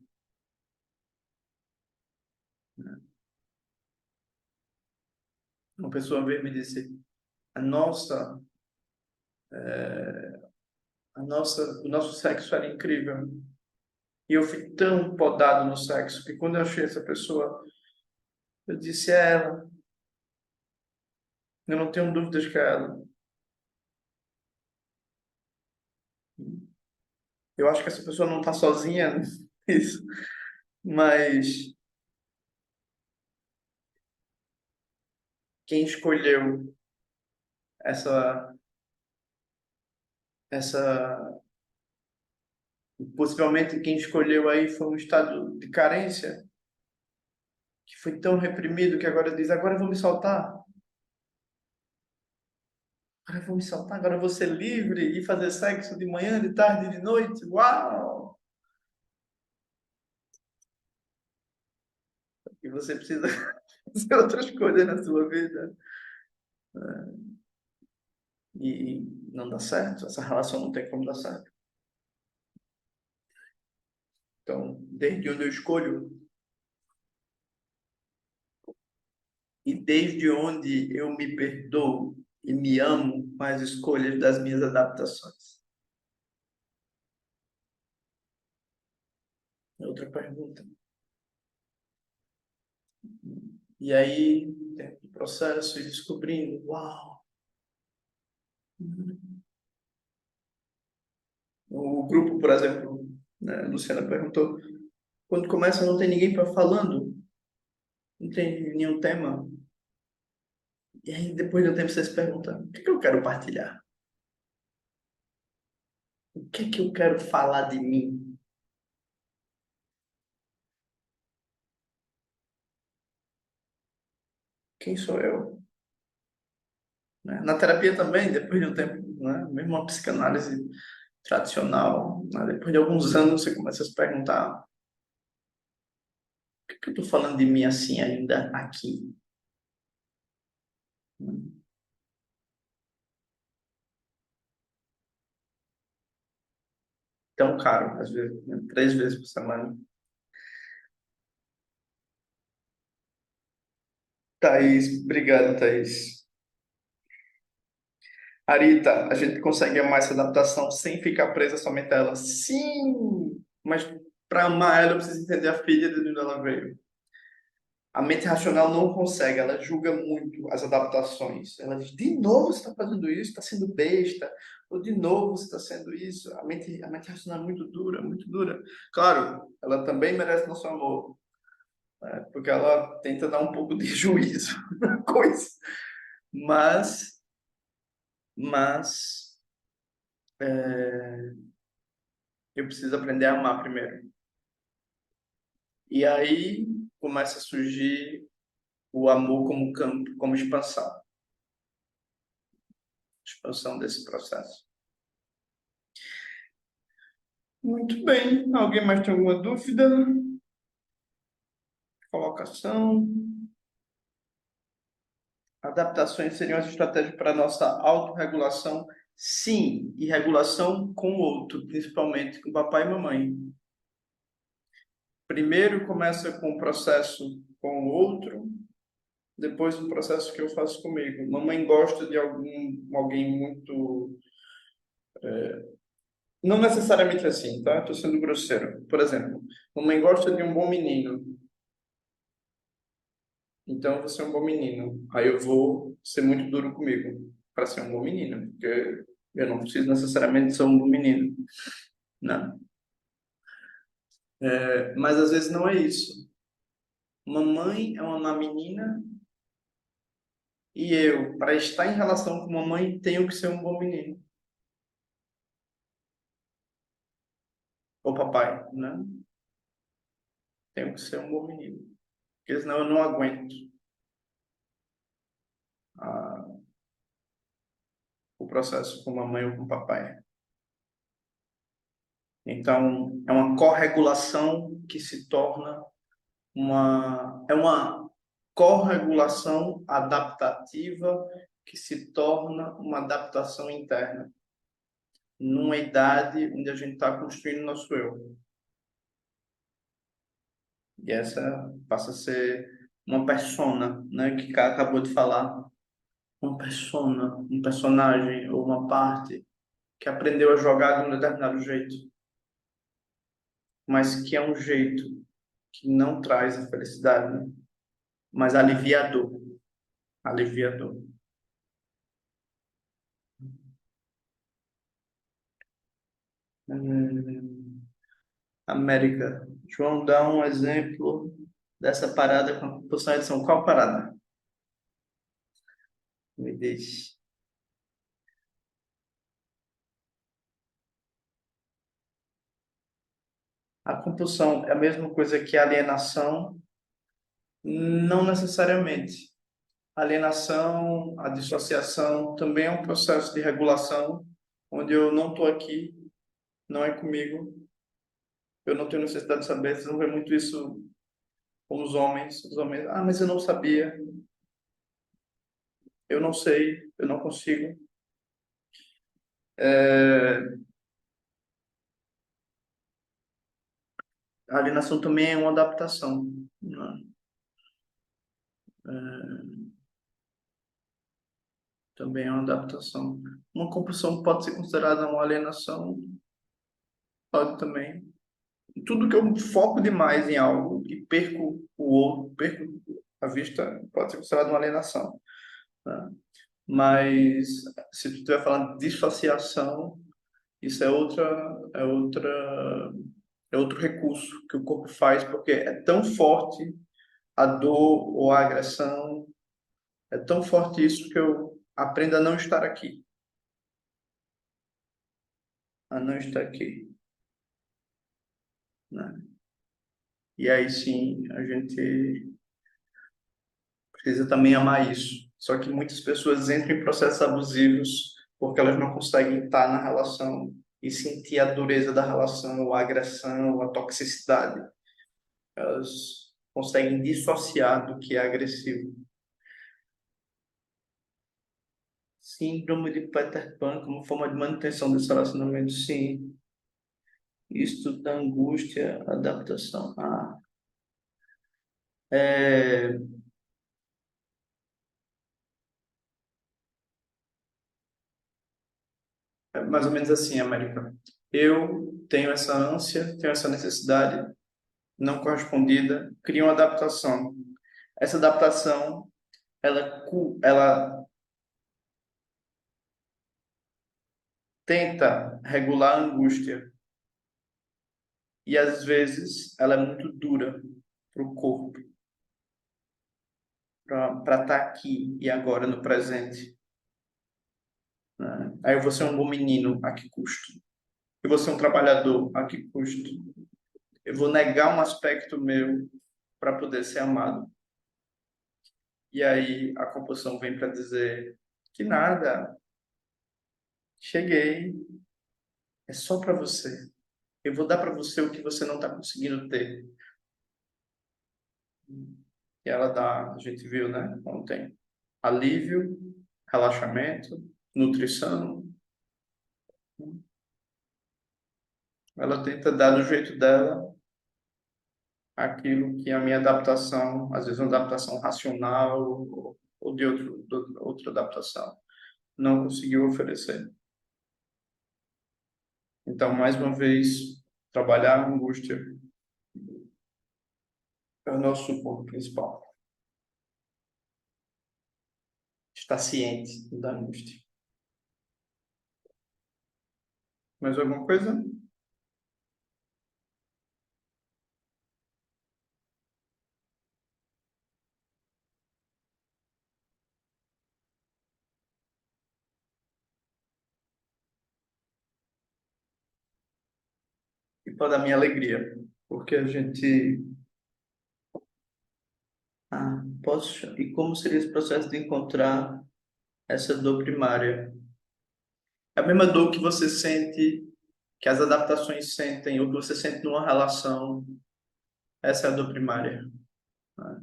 Uma pessoa veio me disse, a nossa, o nosso sexo era incrível. E eu fui tão podado no sexo que quando eu achei essa pessoa, eu disse a ela, eu não tenho dúvidas que é ela. Eu acho que essa pessoa não está sozinha nisso, mas quem escolheu essa, essa, possivelmente quem escolheu aí foi um estado de carência, que foi tão reprimido que agora diz, agora eu vou me soltar, agora eu vou me soltar, agora eu vou ser livre e fazer sexo de manhã, de tarde, de noite. Uau! E você precisa fazer outras coisas na sua vida. E não dá certo, essa relação não tem como dar certo. Então, desde onde eu escolho e desde onde eu me perdoo e me amo com as escolhas das minhas adaptações. Outra pergunta. E aí, dentro do processo, e descobrindo, uau! O grupo, por exemplo, né, a Luciana perguntou, quando começa não tem ninguém para falando, não tem nenhum tema. E aí, depois do tempo, você se pergunta, o que é que eu quero partilhar? O que é que eu quero falar de mim? Quem sou eu? Né? Na terapia também, depois de um tempo, né? Mesmo uma psicanálise tradicional, né? Depois de alguns anos você começa a se perguntar, por que eu estou falando de mim assim ainda aqui? Tão caro, às vezes, né? 3 vezes por semana. Thaís, obrigado, Thaís. Arita, a gente consegue amar essa adaptação sem ficar presa somente a ela. Sim, mas para amar ela, eu preciso entender a filha de onde ela veio. A mente racional não consegue, ela julga muito as adaptações. Ela diz, de novo você está fazendo isso, está sendo besta. Ou de novo você está sendo isso. A mente racional é muito dura, muito dura. Claro, ela também merece nosso amor, né? Porque ela tenta dar um pouco de juízo na coisa. Mas, mas, eu preciso aprender a amar primeiro. E aí começa a surgir o amor como campo, como expansão desse processo. Muito bem. Alguém mais tem alguma dúvida? Colocação? Adaptações seriam as estratégias para a nossa autorregulação? Sim, e regulação com o outro, principalmente com papai e mamãe. Primeiro começa com o processo com o outro, depois o processo que eu faço comigo. Mamãe gosta de alguém muito. Não necessariamente assim, tá? Estou sendo grosseiro. Por exemplo, mamãe gosta de um bom menino. Então, você é um bom menino. Aí eu vou ser muito duro comigo para ser um bom menino, porque eu não preciso necessariamente ser um bom menino, né? Mas às vezes não é isso. Mamãe é uma má menina e eu, para estar em relação com mamãe, tenho que ser um bom menino. Ou papai, né? Tenho que ser um bom menino. Porque senão eu não aguento ah, o processo com mamãe ou com papai. Então, é uma corregulação que se torna É uma corregulação adaptativa que se torna uma adaptação interna, numa idade onde a gente está construindo nosso eu. E essa passa a ser uma persona, né, que Ká acabou de falar. Uma persona, um personagem ou uma parte que aprendeu a jogar de um determinado jeito, mas que é um jeito que não traz a felicidade, né? Mas aliviador, aliviador. Hum, América. João, dá um exemplo dessa parada com a compulsão de edição. Qual parada? Me diz. A compulsão é a mesma coisa que a alienação? Não necessariamente. A alienação, a dissociação também é um processo de regulação, onde eu não estou aqui, não é comigo, eu não tenho necessidade de saber. Vocês vão ver muito isso com os homens. Os homens, mas eu não sabia, eu não sei, eu não consigo. É, a alienação também é uma adaptação, né? É, também é uma adaptação. Uma compulsão pode ser considerada uma alienação, pode também. Tudo que eu foco demais em algo e perco o outro, perco a vista, pode ser considerado uma alienação, né? Mas se tu estiver falando de dissociação, isso é outro recurso que o corpo faz, porque é tão forte a dor ou a agressão, é tão forte isso que eu aprendo a não estar aqui, a não estar aqui, né? E aí sim, a gente precisa também amar isso. Só que muitas pessoas entram em processos abusivos porque elas não conseguem estar na relação e sentir a dureza da relação, a agressão, a toxicidade. Elas conseguem dissociar do que é agressivo. Síndrome de Peter Pan como forma de manutenção desse relacionamento, sim. Isto da angústia, adaptação. É, é mais ou menos assim, América. Eu tenho essa ânsia, tenho essa necessidade não correspondida, crio uma adaptação. Essa adaptação, ela tenta regular a angústia e às vezes ela é muito dura para o corpo, para estar aqui e agora no presente, né? Aí eu vou ser um bom menino, a que custo? Eu vou ser um trabalhador, a que custo? Eu vou negar um aspecto meu para poder ser amado. E aí a compulsão vem para dizer que nada, cheguei, é só para você. Eu vou dar para você o que você não está conseguindo ter. E ela dá, a gente viu, né, ontem, alívio, relaxamento, nutrição. Ela tenta dar do jeito dela aquilo que a minha adaptação, às vezes uma adaptação racional ou de outra adaptação, não conseguiu oferecer. Então, mais uma vez, trabalhar a angústia é o nosso suporte principal. Estar ciente da angústia. Mais alguma coisa? E para a minha alegria, porque a gente posso. E como seria esse processo de encontrar essa dor primária? É a mesma dor que você sente, que as adaptações sentem, ou que você sente numa relação. Essa é a dor primária. né?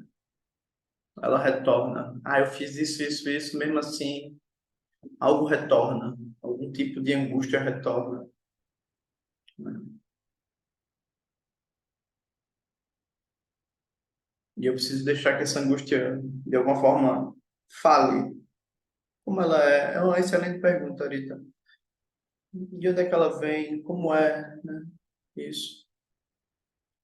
Ela retorna. Ah, eu fiz isso, mesmo assim, algo retorna. Algum tipo de angústia retorna, né? E eu preciso deixar que essa angústia, de alguma forma, fale. Como ela é? É uma excelente pergunta, Rita. De onde é que ela vem? Como é, né? Isso.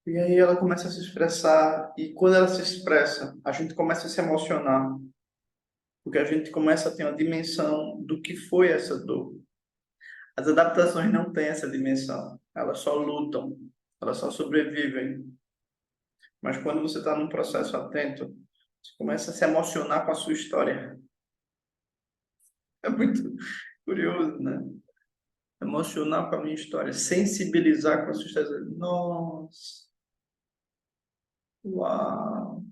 E aí ela começa a se expressar, e quando ela se expressa, a gente começa a se emocionar, porque a gente começa a ter uma dimensão do que foi essa dor. As adaptações não têm essa dimensão, elas só lutam, elas só sobrevivem. Mas quando você está num processo atento, você começa a se emocionar com a sua história. É muito curioso, né? Emocionar com a minha história, sensibilizar com a sua história. Nossa, uau!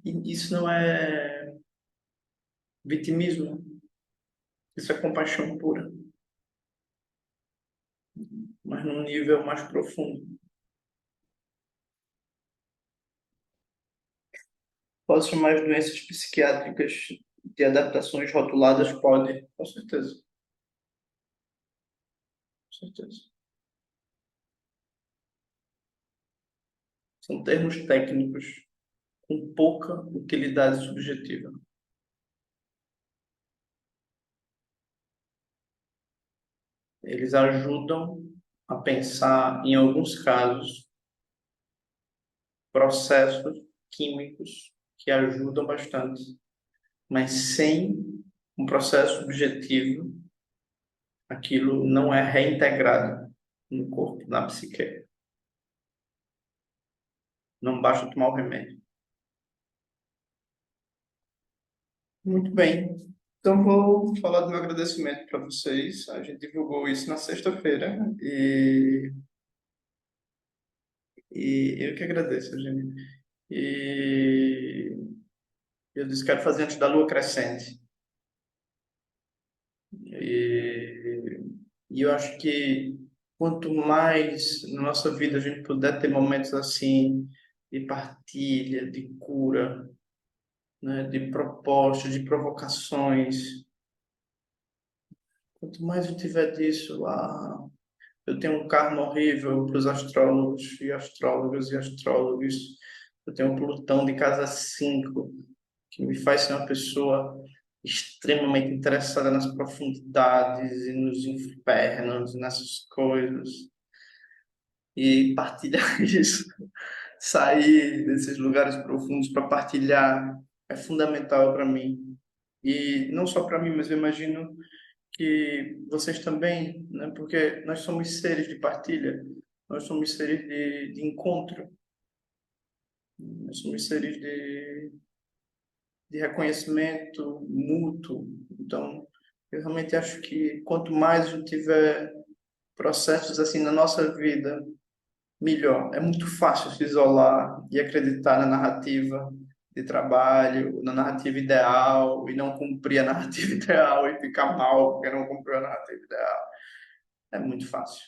E isso não é vitimismo, isso é compaixão pura, mas num nível mais profundo. Posso chamar as doenças psiquiátricas de adaptações rotuladas? Pode, com certeza. São termos técnicos com pouca utilidade subjetiva. Eles ajudam a pensar, em alguns casos, processos químicos que ajudam bastante, mas sem um processo subjetivo, aquilo não é reintegrado no corpo, na psique. Não basta tomar o remédio. Muito bem. Então, vou falar do meu agradecimento para vocês. A gente divulgou isso na sexta-feira e eu que agradeço, gente. E eu disse que quero fazer antes da lua crescente. E, e eu acho que quanto mais na nossa vida a gente puder ter momentos assim de partilha, de cura, né, de propostas, de provocações, quanto mais eu tiver disso, eu tenho um karma horrível para os astrólogos e astrólogas e astrólogos. Eu tenho um Plutão de casa 5 que me faz ser uma pessoa extremamente interessada nas profundidades e nos infernos, nessas coisas. E partilhar isso, sair desses lugares profundos para partilhar, é fundamental para mim. E não só para mim, mas eu imagino que vocês também, né? Porque nós somos seres de partilha, nós somos seres de encontro, nós somos seres de reconhecimento mútuo. Então, eu realmente acho que quanto mais eu tiver processos assim na nossa vida, melhor. É muito fácil se isolar e acreditar na narrativa de trabalho, na narrativa ideal e não cumprir a narrativa ideal e ficar mal porque não cumpriu a narrativa ideal. É muito fácil.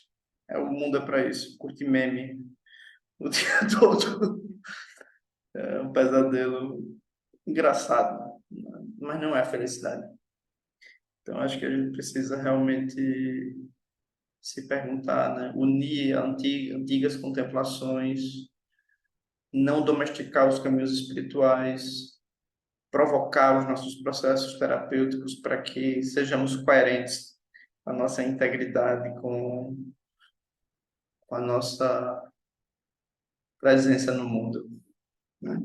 O mundo é para isso. Curtir meme o dia todo. É um pesadelo engraçado, mas não é felicidade. Então, acho que a gente precisa realmente se perguntar, né? Unir antigas contemplações, não domesticar os caminhos espirituais, provocar os nossos processos terapêuticos para que sejamos coerentes com a nossa integridade, com a nossa presença no mundo, né?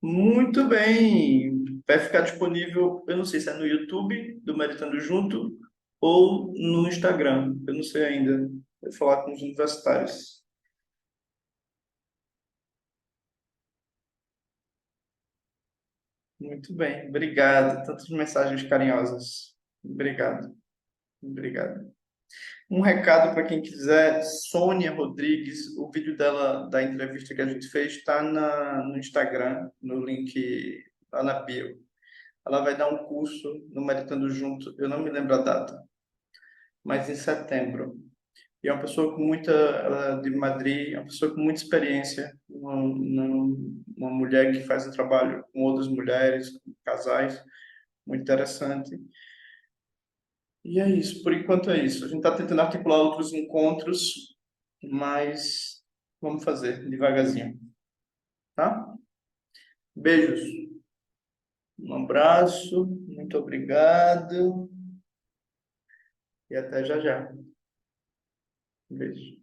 Muito bem. Vai ficar disponível, eu não sei se é no YouTube do Meditando Junto ou no Instagram. Eu não sei ainda. Vou falar com os universitários. Muito bem. Obrigado. Tantas mensagens carinhosas. Obrigado. Obrigado. Um recado para quem quiser, Sônia Rodrigues, o vídeo dela, da entrevista que a gente fez, está no Instagram, no link lá na bio. Ela vai dar um curso no Meditando Junto, eu não me lembro a data, mas em setembro. E é uma pessoa com muita, ela é de Madrid, é uma pessoa com muita experiência, uma mulher que faz o trabalho com outras mulheres, com casais, muito interessante. E é isso, por enquanto é isso. A gente está tentando articular outros encontros, mas vamos fazer devagarzinho, tá? Beijos, um abraço, muito obrigado e até já já. Beijo.